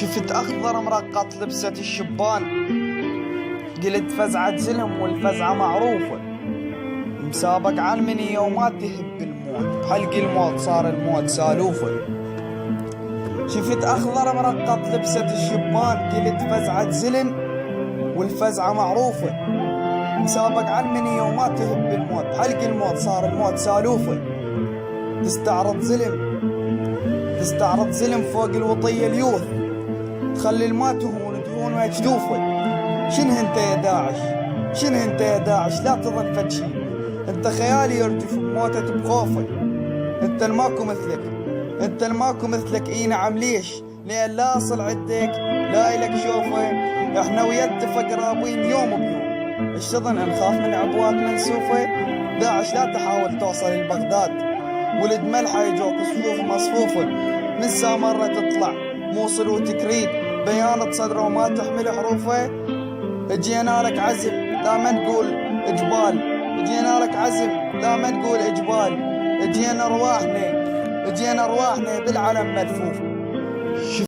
شفت أخضر مرقط لبسة الشبان، قلت فزعة زلم والفزعة معروفة، مسابق علمني يومات تهب الموت، بحلق الموت صار الموت سالوفة. شفت أخضر مرقط لبسة الشبان، قلت فزعة زلم والفزعة معروفة، مسابق علمني يومات تهب الموت، بحلق الموت صار الموت سالوفة. تستعرض زلم فوق الوطية اليوث، تخلي الماء تهون وجدوفه. شنه انت يا داعش، شنه انت يا داعش، لا تظن فتشي، انت خيالي يرجف بموتة بخوفه. انت الماكو مثلك اي نعم ليش، لان لا اصل عدك لا الك شوفه. احنا ويد فقرابين يوم بيوم، ايش تظن نخاف من عبوات منسوفه؟ داعش لا تحاول توصل لبغداد، ولد ملحة يجوك صفوف مصفوفه. من سامرة تطلع موصل وتكريد، بيانة صدره وما تحمل حروفه. اجينا لك عزم لا ما نقول اجبال، اجينا لك عزم لا ما نقول اجبال، اجينا ارواحنا بالعلم ملفوف.